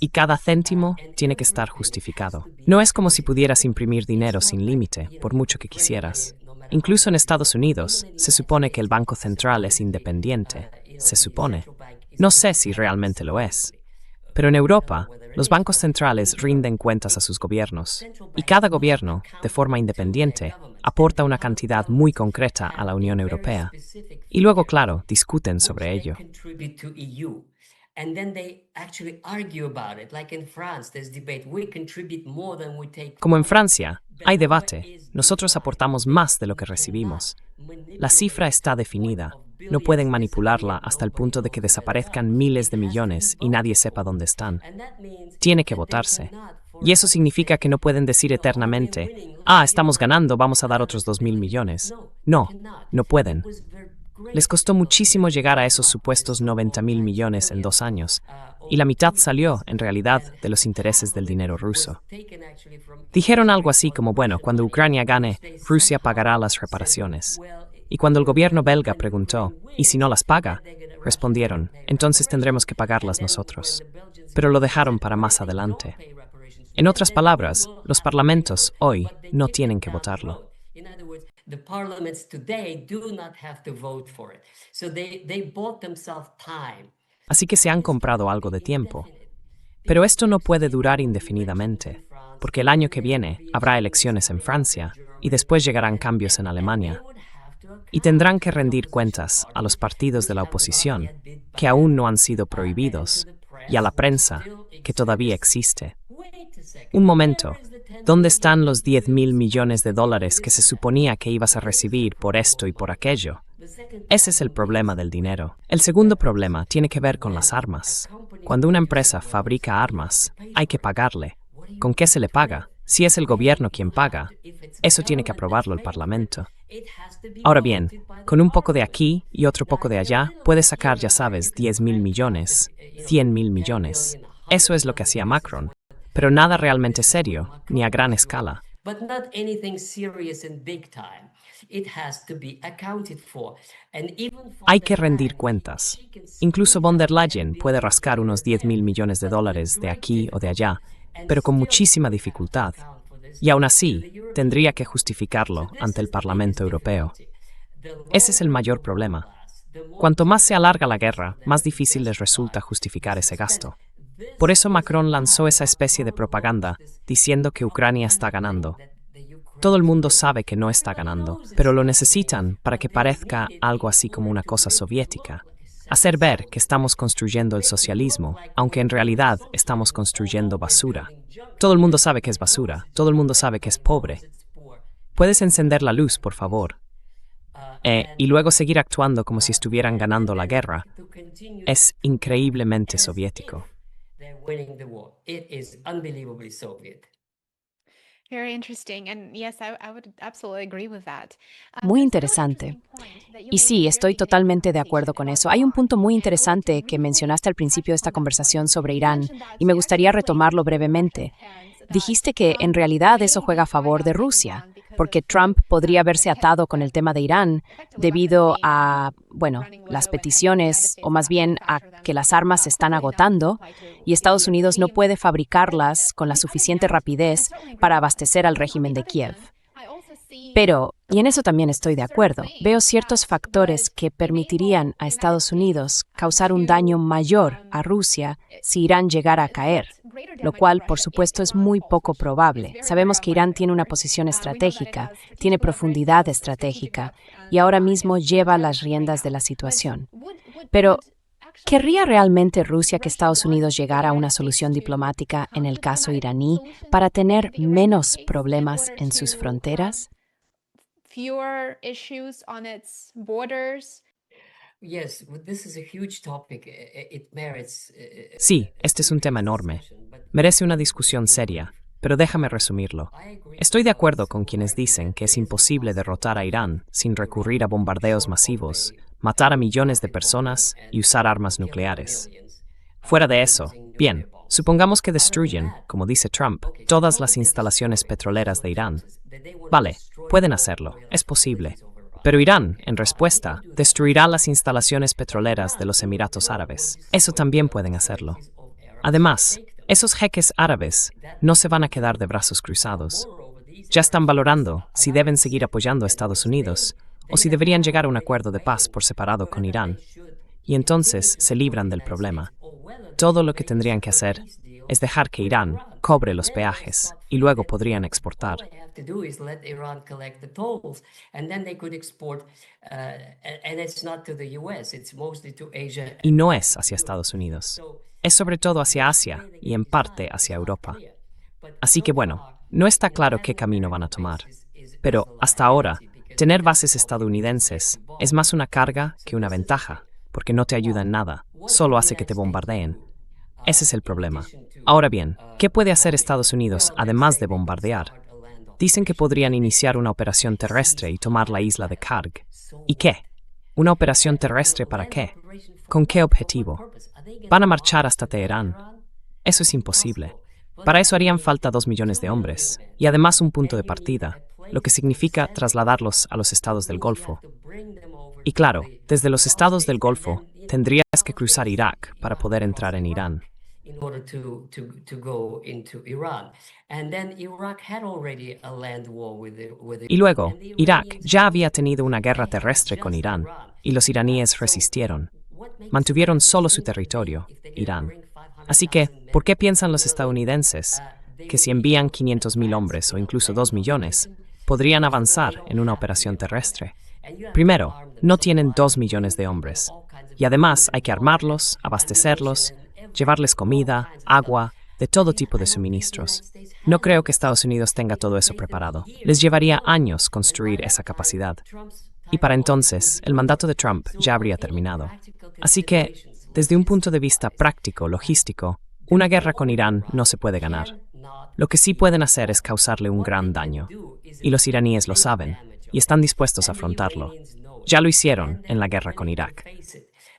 Y cada céntimo tiene que estar justificado. No es como si pudieras imprimir dinero sin límite, por mucho que quisieras. Incluso en Estados Unidos, se supone que el Banco Central es independiente. Se supone. No sé si realmente lo es. Pero en Europa, los bancos centrales rinden cuentas a sus gobiernos. Y cada gobierno, de forma independiente, aporta una cantidad muy concreta a la Unión Europea. Y luego, claro, discuten sobre ello. Como en Francia, hay debate. Nosotros aportamos más de lo que recibimos. La cifra está definida. No pueden manipularla hasta el punto de que desaparezcan miles de millones y nadie sepa dónde están. Tiene que votarse. Y eso significa que no pueden decir eternamente, estamos ganando, vamos a dar otros 2.000 millones. No, no pueden. Les costó muchísimo llegar a esos supuestos 90.000 millones en 2 años, y la mitad salió, en realidad, de los intereses del dinero ruso. Dijeron algo así como, bueno, cuando Ucrania gane, Rusia pagará las reparaciones. Y cuando el gobierno belga preguntó, ¿y si no las paga?, respondieron, entonces tendremos que pagarlas nosotros. Pero lo dejaron para más adelante. En otras palabras, los parlamentos hoy no tienen que votarlo. The parliaments today do not have to vote for it. So they bought themselves time. Así que se han comprado algo de tiempo. Pero esto no puede durar indefinidamente, porque el año que viene habrá elecciones en Francia y después llegarán cambios en Alemania. Y tendrán que rendir cuentas a los partidos de la oposición, que aún no han sido prohibidos, y a la prensa, que todavía existe. Un momento, ¿dónde están los 10.000 millones de dólares que se suponía que ibas a recibir por esto y por aquello? Ese es el problema del dinero. El segundo problema tiene que ver con las armas. Cuando una empresa fabrica armas, hay que pagarle. ¿Con qué se le paga? Si es el gobierno quien paga, eso tiene que aprobarlo el Parlamento. Ahora bien, con un poco de aquí y otro poco de allá, puedes sacar, ya sabes, 10.000 millones, 100.000 millones. Eso es lo que hacía Macron. Pero nada realmente serio, ni a gran escala. But not anything serious and big time. It has to be accounted for. And even for Hay que rendir cuentas. Incluso von der Leyen puede rascar unos 10.000 millones de dólares de aquí o de allá, pero con muchísima dificultad. Y aún así, tendría que justificarlo ante el Parlamento Europeo. Ese es el mayor problema. Cuanto más se alarga la guerra, más difícil les resulta justificar ese gasto. Por eso Macron lanzó esa especie de propaganda diciendo que Ucrania está ganando. Todo el mundo sabe que no está ganando, pero lo necesitan para que parezca algo así como una cosa soviética. Hacer ver que estamos construyendo el socialismo, aunque en realidad estamos construyendo basura. Todo el mundo sabe que es basura, todo el mundo sabe que es pobre. ¿Puedes encender la luz, por favor? Y luego seguir actuando como si estuvieran ganando la guerra. Es increíblemente soviético. winning the war. It is unbelievably Soviet. Very interesting. And yes, I would absolutely agree with that. Muy interesante. Y sí, estoy totalmente de acuerdo con eso. Hay un punto muy interesante que mencionaste al principio de esta conversación sobre Irán, y me gustaría retomarlo brevemente. Dijiste que en realidad eso juega a favor de Rusia, porque Trump podría verse atado con el tema de Irán debido a, las peticiones, o más bien a que las armas se están agotando y Estados Unidos no puede fabricarlas con la suficiente rapidez para abastecer al régimen de Kiev. Pero, y en eso también estoy de acuerdo, veo ciertos factores que permitirían a Estados Unidos causar un daño mayor a Rusia si Irán llegara a caer, lo cual, por supuesto, es muy poco probable. Sabemos que Irán tiene una posición estratégica, tiene profundidad estratégica y ahora mismo lleva las riendas de la situación. Pero, ¿querría realmente Rusia que Estados Unidos llegara a una solución diplomática en el caso iraní para tener menos problemas en sus fronteras? Fewer issues on its borders. Yes, this is a huge topic. It merits. Sí, este es un tema enorme. Merece una discusión seria, pero déjame resumirlo. Estoy de acuerdo con quienes dicen que es imposible derrotar a Irán sin recurrir a bombardeos masivos, matar a millones de personas y usar armas nucleares. Fuera de eso, bien, supongamos que destruyen, como dice Trump, todas las instalaciones petroleras de Irán. Vale, pueden hacerlo, es posible. Pero Irán, en respuesta, destruirá las instalaciones petroleras de los Emiratos Árabes. Eso también pueden hacerlo. Además, esos jeques árabes no se van a quedar de brazos cruzados. Ya están valorando si deben seguir apoyando a Estados Unidos o si deberían llegar a un acuerdo de paz por separado con Irán. Y entonces se libran del problema. Todo lo que tendrían que hacer es dejar que Irán cobre los peajes y luego podrían exportar. Y no es hacia Estados Unidos. Es sobre todo hacia Asia y en parte hacia Europa. Así que no está claro qué camino van a tomar. Pero hasta ahora, tener bases estadounidenses es más una carga que una ventaja, porque no te ayuda en nada, solo hace que te bombardeen. Ese es el problema. Ahora bien, ¿qué puede hacer Estados Unidos además de bombardear? Dicen que podrían iniciar una operación terrestre y tomar la isla de Karg. ¿Y qué? ¿Una operación terrestre para qué? ¿Con qué objetivo? ¿Van a marchar hasta Teherán? Eso es imposible. Para eso harían falta 2 millones de hombres, y además un punto de partida, lo que significa trasladarlos a los estados del Golfo. Y claro, desde los estados del Golfo, tendrías que cruzar Irak para poder entrar en Irán. In order to go into Iran. And then Iraq had already a land war with Y luego, and the Irak Iranians ya había tenido una guerra terrestre con Irán, y los iraníes resistieron. Mantuvieron solo su territorio, Irán. Así que, ¿por qué piensan los estadounidenses que si envían 500.000 hombres o incluso 2 millones, podrían avanzar en una operación terrestre? Primero, no tienen 2 millones de hombres. Y además hay que armarlos, abastecerlos, llevarles comida, agua, de todo tipo de suministros. No creo que Estados Unidos tenga todo eso preparado. Les llevaría años construir esa capacidad. Y para entonces, el mandato de Trump ya habría terminado. Así que, desde un punto de vista práctico, logístico, una guerra con Irán no se puede ganar. Lo que sí pueden hacer es causarle un gran daño. Y los iraníes lo saben, y están dispuestos a afrontarlo. Ya lo hicieron en la guerra con Irak.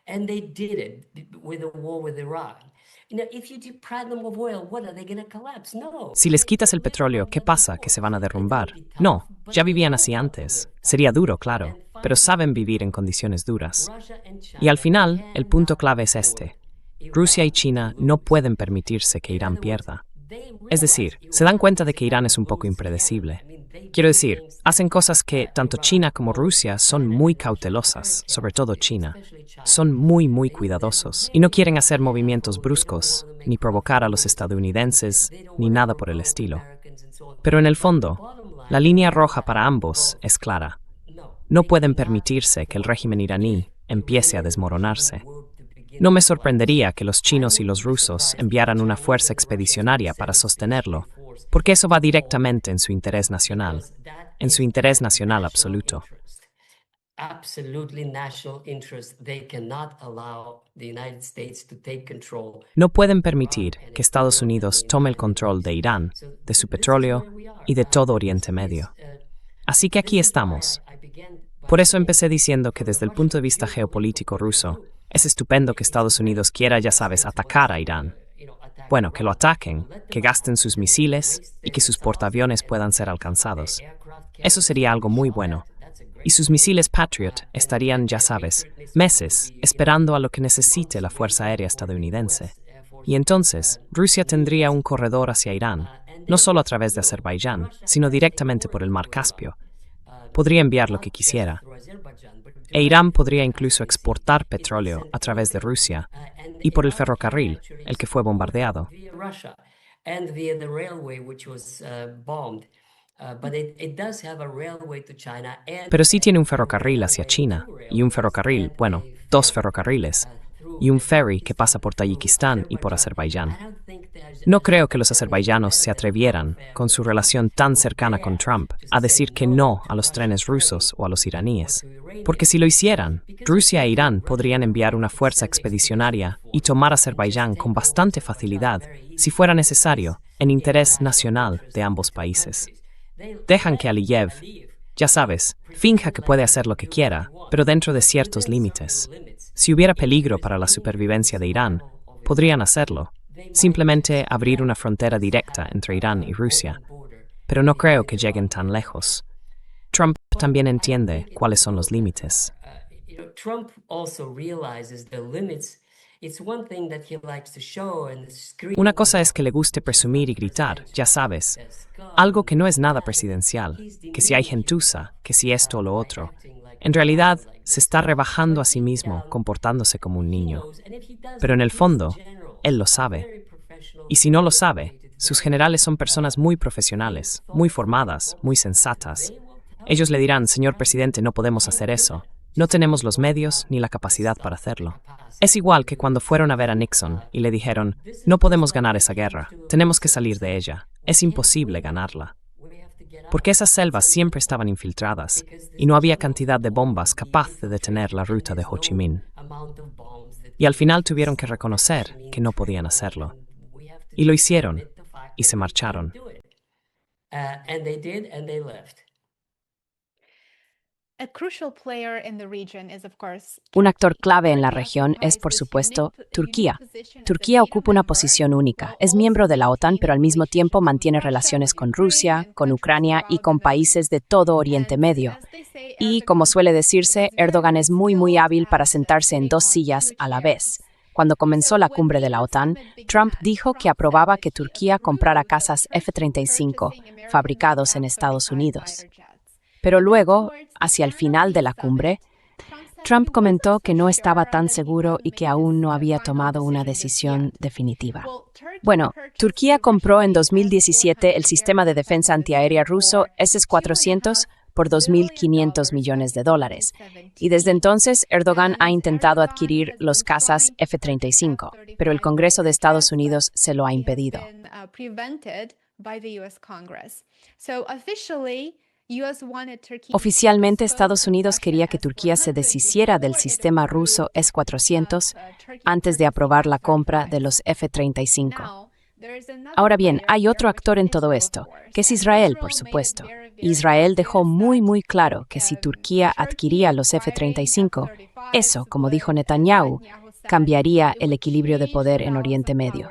And they did it with the war with Iran. You know, if you deprive them of oil, what are they going to collapse? No. Si les quitas el petróleo, ¿qué pasa? ¿Que se van a derrumbar? No, ya vivían así antes. Sería duro, claro, pero saben vivir en condiciones duras. Y al final, el punto clave es este. Rusia y China no pueden permitirse que Irán pierda. Es decir, se dan cuenta de que Irán es un poco impredecible. Quiero decir, hacen cosas que tanto China como Rusia son muy cautelosas, sobre todo China. Son muy cuidadosos y no quieren hacer movimientos bruscos, ni provocar a los estadounidenses, ni nada por el estilo. Pero en el fondo, la línea roja para ambos es clara. No pueden permitirse que el régimen iraní empiece a desmoronarse. No me sorprendería que los chinos y los rusos enviaran una fuerza expedicionaria para sostenerlo, porque eso va directamente en su interés nacional absoluto. No pueden permitir que Estados Unidos tome el control de Irán, de su petróleo y de todo Oriente Medio. Así que aquí estamos. Por eso empecé diciendo que desde el punto de vista geopolítico ruso, es estupendo que Estados Unidos quiera, ya sabes, atacar a Irán. Bueno, que lo ataquen, que gasten sus misiles y que sus portaaviones puedan ser alcanzados. Eso sería algo muy bueno. Y sus misiles Patriot estarían, ya sabes, meses esperando a lo que necesite la Fuerza Aérea estadounidense. Y entonces, Rusia tendría un corredor hacia Irán, no solo a través de Azerbaiyán, sino directamente por el Mar Caspio. Podría enviar lo que quisiera. E Irán podría incluso exportar petróleo a través de Rusia y por el ferrocarril, el que fue bombardeado. Pero sí tiene un ferrocarril hacia China, y un ferrocarril, bueno, 2 ferrocarriles, y un ferry que pasa por Tayikistán y por Azerbaiyán. No creo que los azerbaiyanos se atrevieran, con su relación tan cercana con Trump, a decir que no a los trenes rusos o a los iraníes. Porque si lo hicieran, Rusia e Irán podrían enviar una fuerza expedicionaria y tomar Azerbaiyán con bastante facilidad, si fuera necesario, en interés nacional de ambos países. Dejan que Aliyev, ya sabes, finja que puede hacer lo que quiera, pero dentro de ciertos límites. Si hubiera peligro para la supervivencia de Irán, podrían hacerlo. Simplemente abrir una frontera directa entre Irán y Rusia. Pero no creo que lleguen tan lejos. Trump también entiende cuáles son los límites. Trump also realizes the limits. It's one thing that he likes to show and scream. Una cosa es que le guste presumir y gritar, ya sabes, algo que no es nada presidencial, que si hay gentuza, que si esto o lo otro. En realidad, se está rebajando a sí mismo, comportándose como un niño. Pero en el fondo, él lo sabe. Y si no lo sabe, sus generales son personas muy profesionales, muy formadas, muy sensatas. Ellos le dirán, señor presidente, no podemos hacer eso. No tenemos los medios ni la capacidad para hacerlo. Es igual que cuando fueron a ver a Nixon y le dijeron, no podemos ganar esa guerra, tenemos que salir de ella. Es imposible ganarla. Porque esas selvas siempre estaban infiltradas y no había cantidad de bombas capaz de detener la ruta de Ho Chi Minh. Y al final tuvieron que reconocer que no podían hacerlo. Y lo hicieron, y se marcharon. A crucial player in the region is, of course, Un actor clave en la región es, por supuesto, Turquía. Turquía ocupa una posición única. Es miembro de la OTAN, pero al mismo tiempo mantiene relaciones con Rusia, con Ucrania y con países de todo Oriente Medio. Y, como suele decirse, Erdogan es muy hábil para sentarse en dos sillas a la vez. Cuando comenzó la cumbre de la OTAN, Trump dijo que aprobaba que Turquía comprara cazas F-35 fabricados en Estados Unidos. Pero luego, hacia el final de la cumbre, Trump comentó que no estaba tan seguro y que aún no había tomado una decisión definitiva. Bueno, Turquía compró en 2017 el sistema de defensa antiaérea ruso S-400 por $2.500 millones. Y desde entonces, Erdogan ha intentado adquirir los cazas F-35, pero el Congreso de Estados Unidos se lo ha impedido. Oficialmente, Estados Unidos quería que Turquía se deshiciera del sistema ruso S-400 antes de aprobar la compra de los F-35. Ahora bien, hay otro actor en todo esto, que es Israel, por supuesto. Israel dejó muy claro que si Turquía adquiría los F-35, eso, como dijo Netanyahu, cambiaría el equilibrio de poder en Oriente Medio.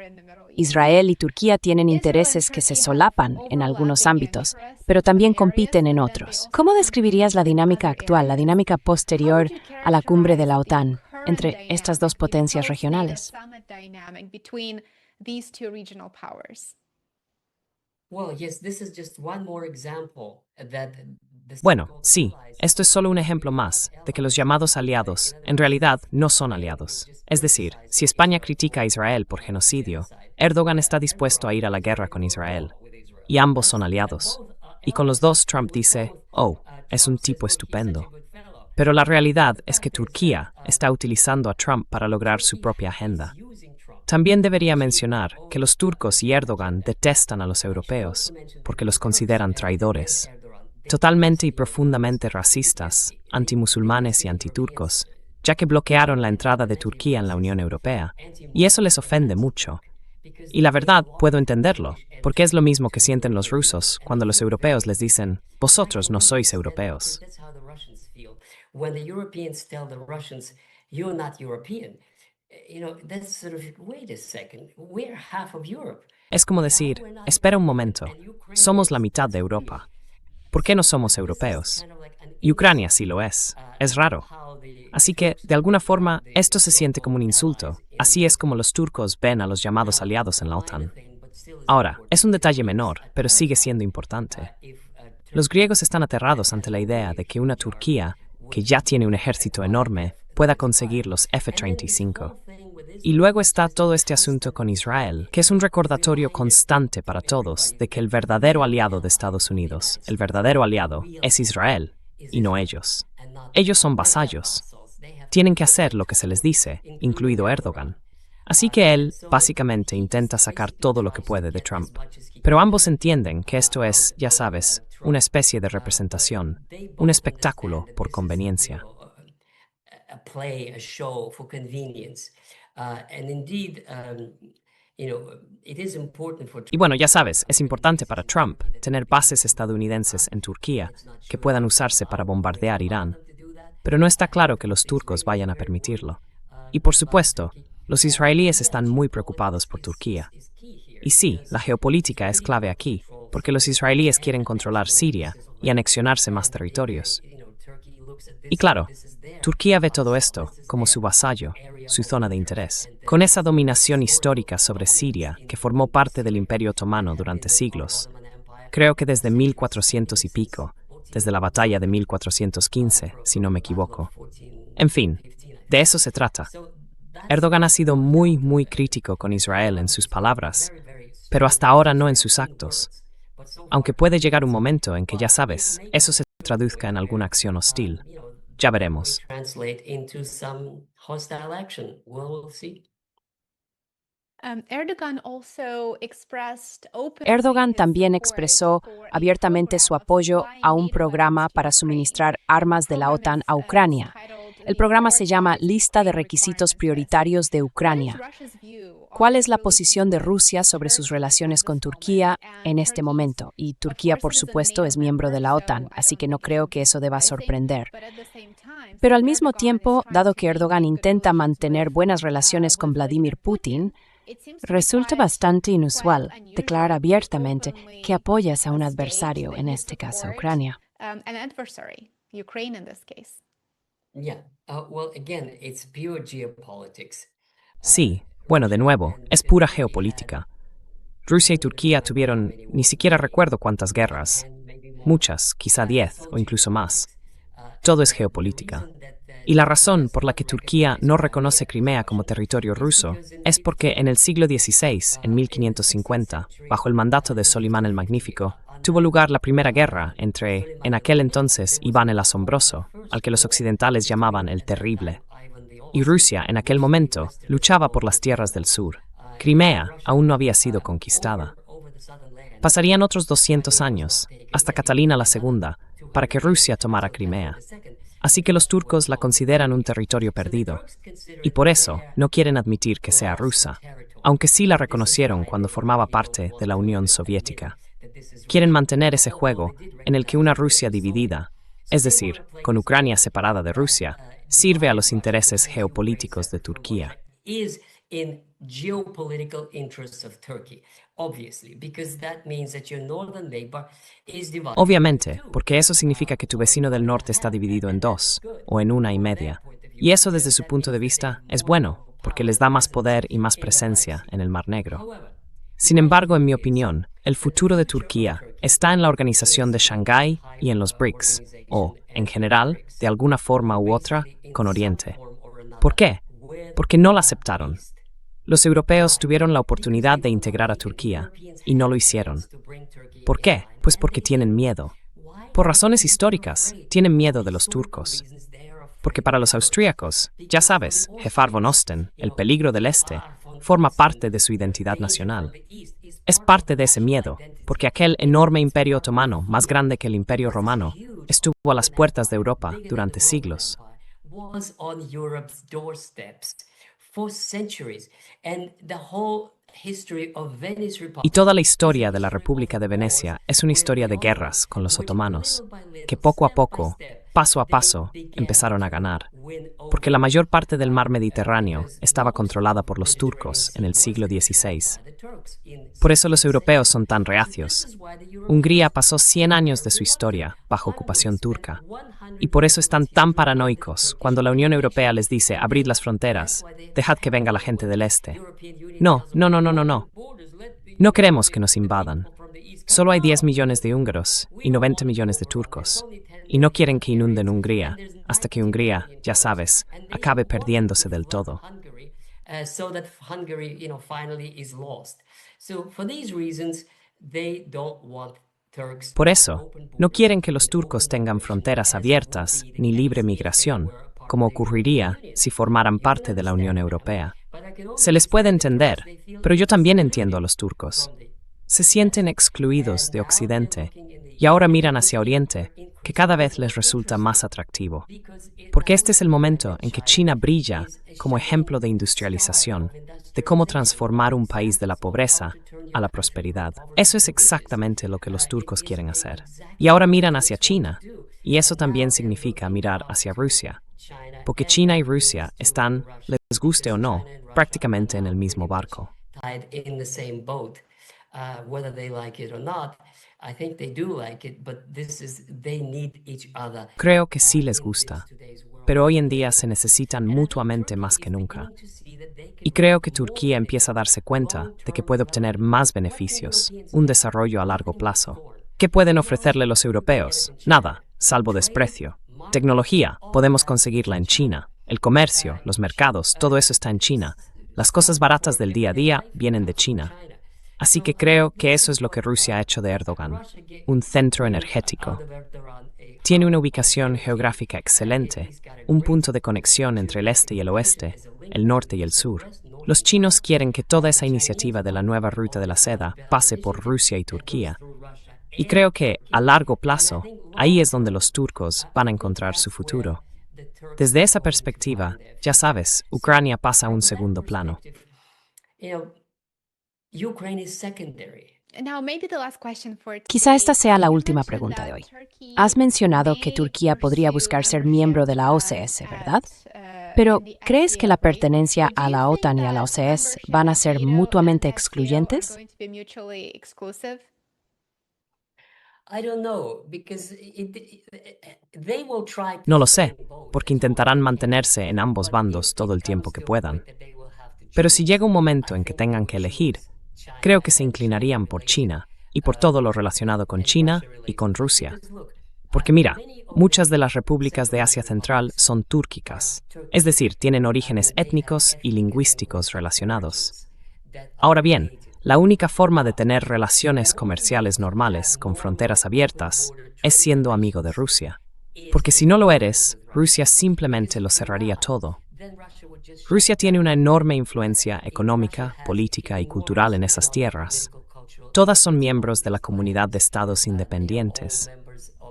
Israel y Turquía tienen intereses que se solapan en algunos ámbitos, pero también compiten en otros. ¿Cómo describirías la dinámica actual, la dinámica posterior a la cumbre de la OTAN entre estas dos potencias regionales? Bueno, sí, esto es solo un ejemplo más de que los llamados aliados en realidad no son aliados. Es decir, si España critica a Israel por genocidio, Erdogan está dispuesto a ir a la guerra con Israel. Y ambos son aliados. Y con los dos Trump dice, oh, es un tipo estupendo. Pero la realidad es que Turquía está utilizando a Trump para lograr su propia agenda. También debería mencionar que los turcos y Erdogan detestan a los europeos porque los consideran traidores. Totalmente y profundamente racistas, antimusulmanes y antiturcos, ya que bloquearon la entrada de Turquía en la Unión Europea, y eso les ofende mucho. Y la verdad, puedo entenderlo, porque es lo mismo que sienten los rusos cuando los europeos les dicen, vosotros no sois europeos. Es como decir, espera un momento, somos la mitad de Europa. ¿Por qué no somos europeos? Y Ucrania sí lo es. Es raro. Así que, de alguna forma, esto se siente como un insulto. Así es como los turcos ven a los llamados aliados en la OTAN. Ahora, es un detalle menor, pero sigue siendo importante. Los griegos están aterrados ante la idea de que una Turquía, que ya tiene un ejército enorme, pueda conseguir los F-35. Y luego está todo este asunto con Israel, que es un recordatorio constante para todos de que el verdadero aliado de Estados Unidos, el verdadero aliado, es Israel, y no ellos. Ellos son vasallos. Tienen que hacer lo que se les dice, incluido Erdogan. Así que él, básicamente, intenta sacar todo lo que puede de Trump. Pero ambos entienden que esto es, ya sabes, una especie de representación, un espectáculo por conveniencia. Y bueno, ya sabes, es importante para Trump tener bases estadounidenses en Turquía que puedan usarse para bombardear Irán. Pero no está claro que los turcos vayan a permitirlo. Y por supuesto, los israelíes están muy preocupados por Turquía. Y sí, la geopolítica es clave aquí, porque los israelíes quieren controlar Siria y anexionarse más territorios. Y claro, Turquía ve todo esto como su vasallo, su zona de interés. Con esa dominación histórica sobre Siria que formó parte del Imperio Otomano durante siglos, creo que desde 1400 y pico, desde la batalla de 1415, si no me equivoco. En fin, de eso se trata. Erdogan ha sido muy crítico con Israel en sus palabras, pero hasta ahora no en sus actos. Aunque puede llegar un momento en que, ya sabes, eso se traduzca en alguna acción hostil. Ya veremos. Erdogan también expresó abiertamente su apoyo a un programa para suministrar armas de la OTAN a Ucrania. El programa se llama Lista de Requisitos Prioritarios de Ucrania. ¿Cuál es la posición de Rusia sobre sus relaciones con Turquía en este momento? Y Turquía, por supuesto, es miembro de la OTAN, así que no creo que eso deba sorprender. Pero al mismo tiempo, dado que Erdogan intenta mantener buenas relaciones con Vladimir Putin, resulta bastante inusual declarar abiertamente que apoyas a un adversario, en este caso Ucrania. Yeah. Well, again, it's pure geopolitics. Sí, bueno, de nuevo, es pura geopolítica. Rusia y Turquía tuvieron, ni siquiera recuerdo cuántas guerras. Muchas, quizá 10 o incluso más. Todo es geopolítica. Y la razón por la que Turquía no reconoce Crimea como territorio ruso es porque en el siglo XVI, en 1550, bajo el mandato de Solimán el Magnífico, tuvo lugar la primera guerra entre, en aquel entonces, Iván el Asombroso, al que los occidentales llamaban el Terrible, y Rusia, en aquel momento, luchaba por las tierras del sur. Crimea aún no había sido conquistada. Pasarían otros 200 años, hasta Catalina II, para que Rusia tomara Crimea. Así que los turcos la consideran un territorio perdido, y por eso no quieren admitir que sea rusa, aunque sí la reconocieron cuando formaba parte de la Unión Soviética. Quieren mantener ese juego en el que una Rusia dividida, es decir, con Ucrania separada de Rusia, sirve a los intereses geopolíticos de Turquía. Is in geopolitical interests of Turkey, obviously, because that means that your northern neighbor is divided. Obviamente, porque eso significa que tu vecino del norte está dividido en dos, o en una y media. Y eso desde su punto de vista es bueno, porque les da más poder y más presencia en el Mar Negro. Sin embargo, en mi opinión, el futuro de Turquía está en la organización de Shanghái y en los BRICS, o, en general, de alguna forma u otra, con Oriente. ¿Por qué? Porque no la aceptaron. Los europeos tuvieron la oportunidad de integrar a Turquía, y no lo hicieron. ¿Por qué? Pues porque tienen miedo. Por razones históricas, tienen miedo de los turcos. Porque para los austríacos, ya sabes, Jefar von Osten, el peligro del Este, forma parte de su identidad nacional. Es parte de ese miedo, porque aquel enorme imperio otomano, más grande que el imperio romano, estuvo a las puertas de Europa durante siglos. Was on Europe's doorsteps for centuries, and the whole history of Venice Republic. Y toda la historia de la República de Venecia es una historia de guerras con los otomanos, que poco a poco, paso a paso, empezaron a ganar, porque la mayor parte del mar Mediterráneo estaba controlada por los turcos en el siglo XVI. Por eso los europeos son tan reacios. Hungría pasó 100 años de su historia bajo ocupación turca, y por eso están tan paranoicos cuando la Unión Europea les dice abrid las fronteras, dejad que venga la gente del este. No. No queremos que nos invadan. Solo hay 10 millones de húngaros y 90 millones de turcos, y no quieren que inunden Hungría, hasta que Hungría, ya sabes, acabe perdiéndose del todo. So that Hungary, finally is lost. So for these reasons, they don't want Turks. Por eso, no quieren que los turcos tengan fronteras abiertas ni libre migración, como ocurriría si formaran parte de la Unión Europea. Se les puede entender, pero yo también entiendo a los turcos. Se sienten excluidos de Occidente y ahora miran hacia Oriente, que cada vez les resulta más atractivo. Porque este es el momento en que China brilla como ejemplo de industrialización, de cómo transformar un país de la pobreza a la prosperidad. Eso es exactamente lo que los turcos quieren hacer. Y ahora miran hacia China, y eso también significa mirar hacia Rusia, porque China y Rusia están, les guste o no, prácticamente en el mismo barco. Tied in the same boat. Whether they like it or not, I think they do like it, but they need each other. Creo que sí les gusta, pero hoy en día se necesitan mutuamente más que nunca. Y creo que Turquía empieza a darse cuenta de que puede obtener más beneficios, un desarrollo a largo plazo. ¿Qué pueden ofrecerle los europeos? Nada, salvo desprecio. Tecnología, podemos conseguirla en China. El comercio, los mercados, todo eso está en China. Las cosas baratas del día a día vienen de China. Así que creo que eso es lo que Rusia ha hecho de Erdogan, un centro energético. Tiene una ubicación geográfica excelente, un punto de conexión entre el este y el oeste, el norte y el sur. Los chinos quieren que toda esa iniciativa de la nueva ruta de la seda pase por Rusia y Turquía. Y creo que, a largo plazo, ahí es donde los turcos van a encontrar su futuro. Desde esa perspectiva, ya sabes, Ucrania pasa a un segundo plano. you know, Ukraine is secondary. Now, maybe the last question for Quizá today. esta sea la You última mentioned pregunta that de hoy. Turkey Has mencionado que may Turquía podría pursue buscar ser miembro de la membership OCS, ¿verdad? at, Pero, in the ¿crees que la FCLA? pertenencia But do a you la think OTAN y a la that OCS membership van a of ser NATO mutuamente and FCL are excluyentes? going to be mutually exclusive? I don't know, because they will try to No lo stay sé, in both porque as well. intentarán mantenerse en ambos But bandos if todo it el tiempo comes que to a puedan. point that they will have to Pero si choose, llega un momento I en que think they tengan will que elegir, choose China creo que se and inclinarían por China-related, China y por todo lo relacionado con and China y Russia-related. con Rusia. Because look, Porque mira, many of muchas the de las repúblicas de Asia separatist Central republics son are túrquicas, Turkish. es decir, tienen orígenes They have étnicos y ethnic and lingüísticos linguistic relacionados. origins that are Ahora bien, related. la única forma de tener relaciones comerciales normales con fronteras abiertas es siendo amigo de Rusia. Porque si no lo eres, Rusia simplemente lo cerraría todo. Rusia tiene una enorme influencia económica, política y cultural en esas tierras. Todas son miembros de la comunidad de estados independientes.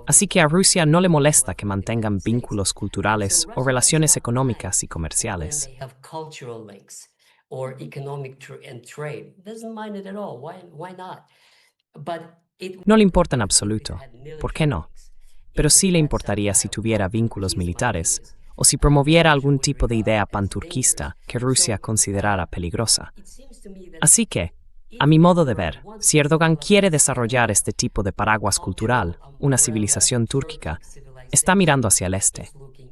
Así que a Rusia no le molesta que mantengan vínculos culturales o relaciones económicas y comerciales. No le importa en absoluto. ¿Por qué no? Pero sí le importaría si tuviera vínculos militares o si promoviera algún tipo de idea panturquista que Rusia considerara peligrosa. Así que, a mi modo de ver, si Erdogan quiere desarrollar este tipo de paraguas cultural, una civilización túrquica, está mirando hacia el este.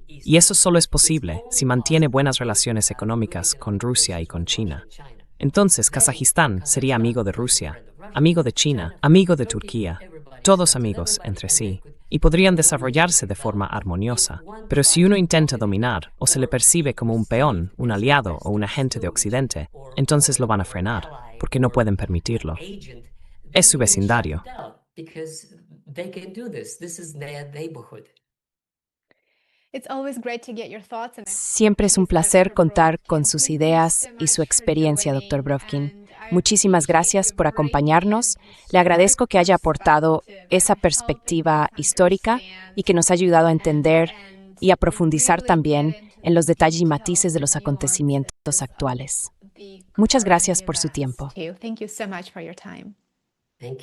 Y eso solo es posible si mantiene buenas relaciones económicas con Rusia y con China. Entonces, Kazajistán sería amigo de Rusia, amigo de China, amigo de Turquía, todos amigos entre sí, y podrían desarrollarse de forma armoniosa. Pero si uno intenta dominar o se le percibe como un peón, un aliado o un agente de Occidente, entonces lo van a frenar, porque no pueden permitirlo. Es su vecindario. It's always great to get your thoughts and Siempre es un placer contar con sus ideas y su experiencia, Dr. Brovkin. Muchísimas gracias por acompañarnos. Le agradezco que haya aportado esa perspectiva histórica y que nos ha ayudado a entender y a profundizar también en los detalles y matices de los acontecimientos actuales. Muchas gracias por su tiempo. Thank you so much for your time.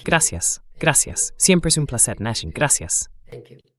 Gracias, gracias. Siempre es un placer, Nashin. Gracias. Thank you.